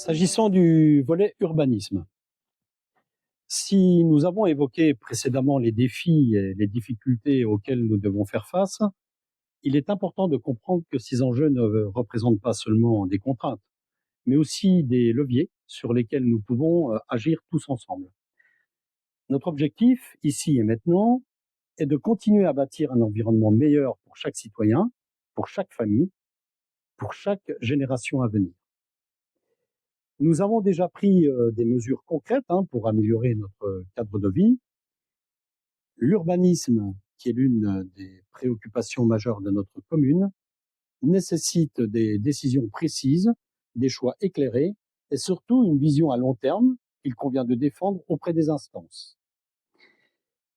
S'agissant du volet urbanisme, si nous avons évoqué précédemment les défis et les difficultés auxquels nous devons faire face, il est important de comprendre que ces enjeux ne représentent pas seulement des contraintes, mais aussi des leviers sur lesquels nous pouvons agir tous ensemble. Notre objectif, ici et maintenant, est de continuer à bâtir un environnement meilleur pour chaque citoyen, pour chaque famille, pour chaque génération à venir. Nous avons déjà pris des mesures concrètes pour améliorer notre cadre de vie. L'urbanisme, qui est l'une des préoccupations majeures de notre commune, nécessite des décisions précises, des choix éclairés et surtout une vision à long terme qu'il convient de défendre auprès des instances.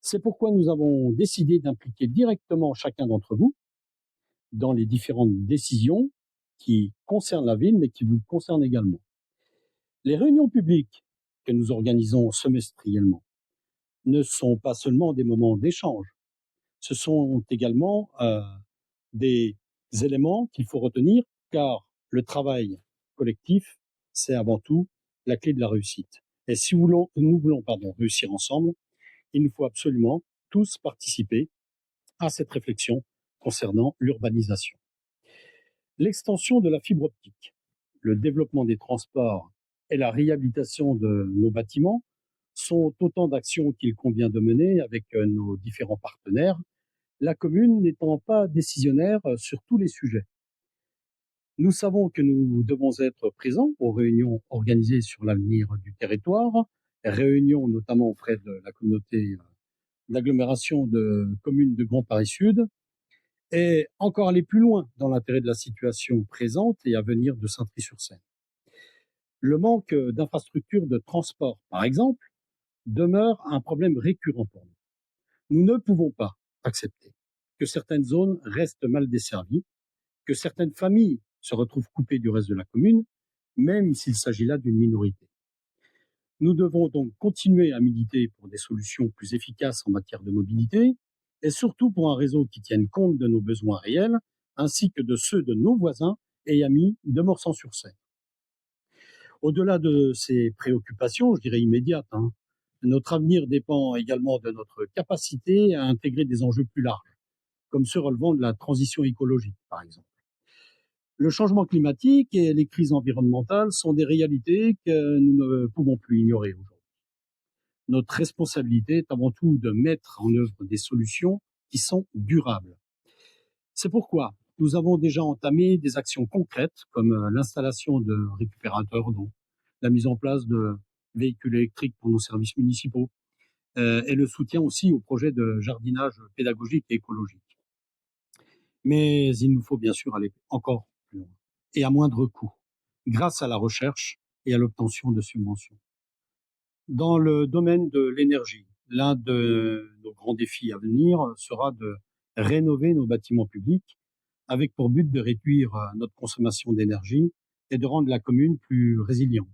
C'est pourquoi nous avons décidé d'impliquer directement chacun d'entre vous dans les différentes décisions qui concernent la ville, mais qui vous concernent également. Les réunions publiques que nous organisons semestriellement ne sont pas seulement des moments d'échange, ce sont également des éléments qu'il faut retenir, car le travail collectif, c'est avant tout la clé de la réussite. Et si nous voulons réussir ensemble, il nous faut absolument tous participer à cette réflexion concernant l'urbanisation. L'extension de la fibre optique, le développement des transports et la réhabilitation de nos bâtiments sont autant d'actions qu'il convient de mener avec nos différents partenaires, la commune n'étant pas décisionnaire sur tous les sujets. Nous savons que nous devons être présents aux réunions organisées sur l'avenir du territoire, réunions notamment auprès de la communauté d'agglomération de communes de Grand Paris Sud, et encore aller plus loin dans l'intérêt de la situation présente et à venir de Saintry-sur-Seine. Le manque d'infrastructures de transport, par exemple, demeure un problème récurrent pour nous. Nous ne pouvons pas accepter que certaines zones restent mal desservies, que certaines familles se retrouvent coupées du reste de la commune, même s'il s'agit là d'une minorité. Nous devons donc continuer à militer pour des solutions plus efficaces en matière de mobilité et surtout pour un réseau qui tienne compte de nos besoins réels ainsi que de ceux de nos voisins et amis de Morsan-sur-Seine. Au-delà de ces préoccupations, je dirais immédiates, notre avenir dépend également de notre capacité à intégrer des enjeux plus larges, comme ceux relevant de la transition écologique, par exemple. Le changement climatique et les crises environnementales sont des réalités que nous ne pouvons plus ignorer aujourd'hui. Notre responsabilité est avant tout de mettre en œuvre des solutions qui sont durables. C'est pourquoi nous avons déjà entamé des actions concrètes comme l'installation de récupérateurs d'eau, la mise en place de véhicules électriques pour nos services municipaux et le soutien aussi aux projets de jardinage pédagogique et écologique. Mais il nous faut bien sûr aller encore plus loin et à moindre coût, grâce à la recherche et à l'obtention de subventions. Dans le domaine de l'énergie, l'un de nos grands défis à venir sera de rénover nos bâtiments publics avec pour but de réduire notre consommation d'énergie et de rendre la commune plus résiliente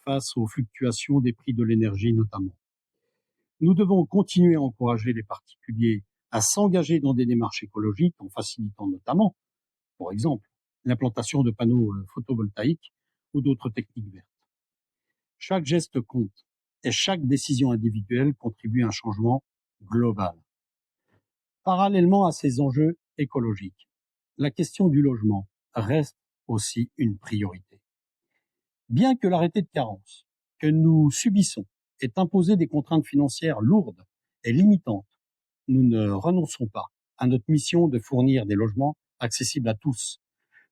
face aux fluctuations des prix de l'énergie notamment. Nous devons continuer à encourager les particuliers à s'engager dans des démarches écologiques en facilitant notamment, pour exemple, l'implantation de panneaux photovoltaïques ou d'autres techniques vertes. Chaque geste compte et chaque décision individuelle contribue à un changement global. Parallèlement à ces enjeux écologiques, la question du logement reste aussi une priorité. Bien que l'arrêté de carence que nous subissons ait imposé des contraintes financières lourdes et limitantes, nous ne renonçons pas à notre mission de fournir des logements accessibles à tous.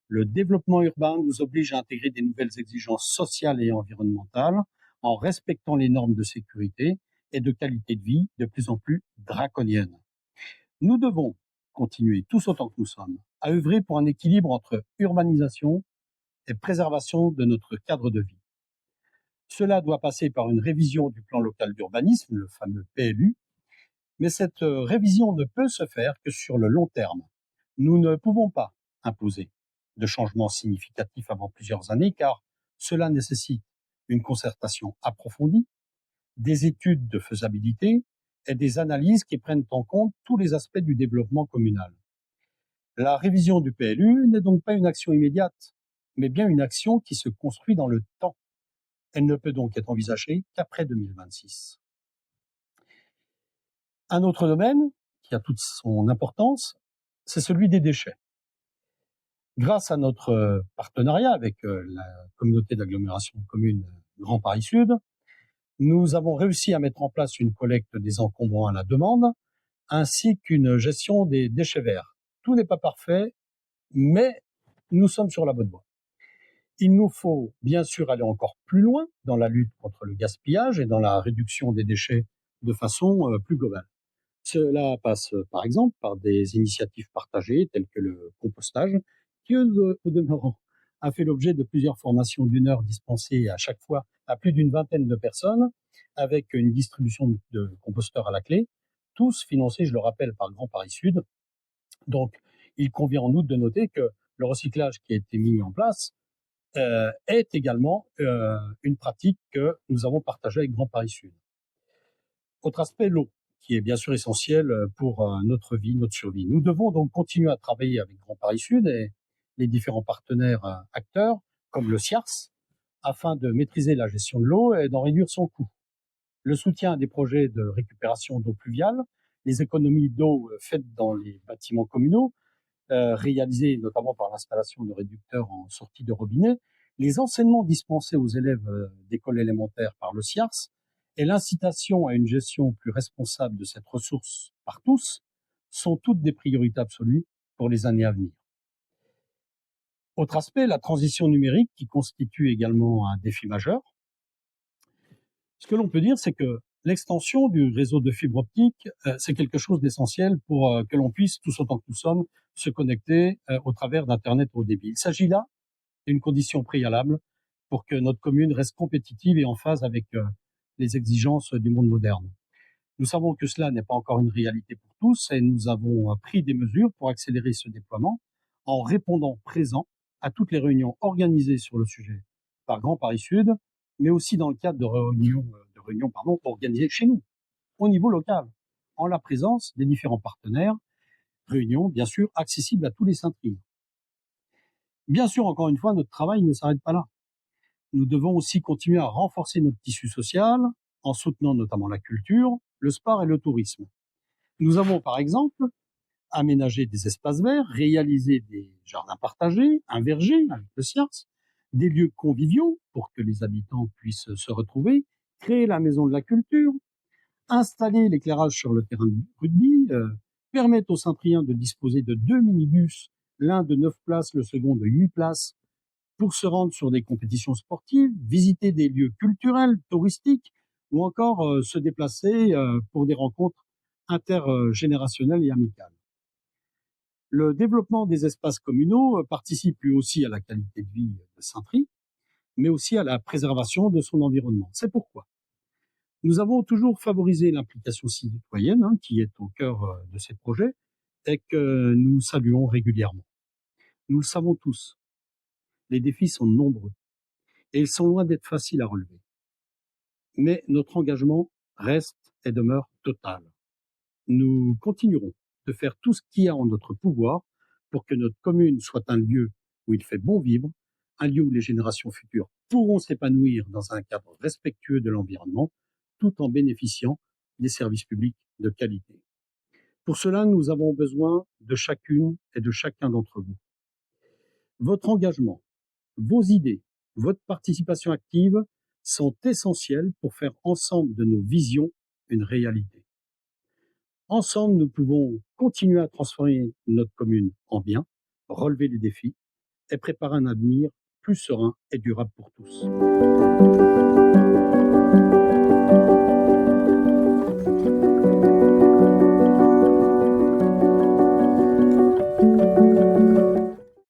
Le développement urbain nous oblige à intégrer des nouvelles exigences sociales et environnementales en respectant les normes de sécurité et de qualité de vie de plus en plus draconiennes. Nous devons continuer, tous autant que nous sommes, à œuvrer pour un équilibre entre urbanisation et préservation de notre cadre de vie. Cela doit passer par une révision du plan local d'urbanisme, le fameux PLU, mais cette révision ne peut se faire que sur le long terme. Nous ne pouvons pas imposer de changements significatifs avant plusieurs années, car cela nécessite une concertation approfondie, des études de faisabilité et des analyses qui prennent en compte tous les aspects du développement communal. La révision du PLU n'est donc pas une action immédiate, mais bien une action qui se construit dans le temps. Elle ne peut donc être envisagée qu'après 2026. Un autre domaine qui a toute son importance, c'est celui des déchets. Grâce à notre partenariat avec la communauté d'agglomération de communes Grand Paris Sud, nous avons réussi à mettre en place une collecte des encombrants à la demande, ainsi qu'une gestion des déchets verts. Tout n'est pas parfait, mais nous sommes sur la bonne voie. Il nous faut bien sûr aller encore plus loin dans la lutte contre le gaspillage et dans la réduction des déchets de façon plus globale. Cela passe par exemple par des initiatives partagées telles que le compostage, qui au demeurant a fait l'objet de plusieurs formations d'1 heure dispensées à chaque fois à plus d'une vingtaine de personnes, avec une distribution de composteurs à la clé, tous financés, je le rappelle, par Grand Paris Sud. Donc, il convient en outre de noter que le recyclage qui a été mis en place est également une pratique que nous avons partagée avec Grand Paris Sud. Autre aspect, l'eau, qui est bien sûr essentielle pour notre vie, notre survie. Nous devons donc continuer à travailler avec Grand Paris Sud et les différents partenaires acteurs, comme le CIARS, afin de maîtriser la gestion de l'eau et d'en réduire son coût. Le soutien à des projets de récupération d'eau pluviale, les économies d'eau faites dans les bâtiments communaux, réalisées notamment par l'installation de réducteurs en sortie de robinet, les enseignements dispensés aux élèves d'école élémentaire par le CIARS et l'incitation à une gestion plus responsable de cette ressource par tous sont toutes des priorités absolues pour les années à venir. Autre aspect, la transition numérique qui constitue également un défi majeur. Ce que l'on peut dire, c'est que l'extension du réseau de fibre optique, c'est quelque chose d'essentiel pour que l'on puisse, tous autant que nous sommes, se connecter au travers d'Internet haut débit. Il s'agit là d'une condition préalable pour que notre commune reste compétitive et en phase avec les exigences du monde moderne. Nous savons que cela n'est pas encore une réalité pour tous et nous avons pris des mesures pour accélérer ce déploiement en répondant présent à toutes les réunions organisées sur le sujet par Grand Paris Sud, mais aussi dans le cadre de réunions organisées chez nous, au niveau local, en la présence des différents partenaires, réunions bien sûr accessibles à tous les Saint-Triens. Bien sûr, encore une fois, notre travail ne s'arrête pas là. Nous devons aussi continuer à renforcer notre tissu social en soutenant notamment la culture, le sport et le tourisme. Nous avons par exemple aménagé des espaces verts, réalisé des jardins partagés, un verger avec le CIARS, des lieux conviviaux pour que les habitants puissent se retrouver, créer la maison de la culture, installer l'éclairage sur le terrain de rugby, permettre aux Saint-Triens de disposer de 2 minibus, l'un de 9 places, le second de 8 places, pour se rendre sur des compétitions sportives, visiter des lieux culturels, touristiques, ou encore se déplacer pour des rencontres intergénérationnelles et amicales. Le développement des espaces communaux participe lui aussi à la qualité de vie de Saint-Try, mais aussi à la préservation de son environnement. C'est pourquoi nous avons toujours favorisé l'implication citoyenne, qui est au cœur de ces projets, et que nous saluons régulièrement. Nous le savons tous, les défis sont nombreux et ils sont loin d'être faciles à relever. Mais notre engagement reste et demeure total. Nous continuerons de faire tout ce qui est en notre pouvoir pour que notre commune soit un lieu où il fait bon vivre, un lieu où les générations futures pourront s'épanouir dans un cadre respectueux de l'environnement, tout en bénéficiant des services publics de qualité. Pour cela, nous avons besoin de chacune et de chacun d'entre vous. Votre engagement, vos idées, votre participation active sont essentielles pour faire ensemble de nos visions une réalité. Ensemble, nous pouvons continuer à transformer notre commune en bien, relever les défis et préparer un avenir plus serein et durable pour tous.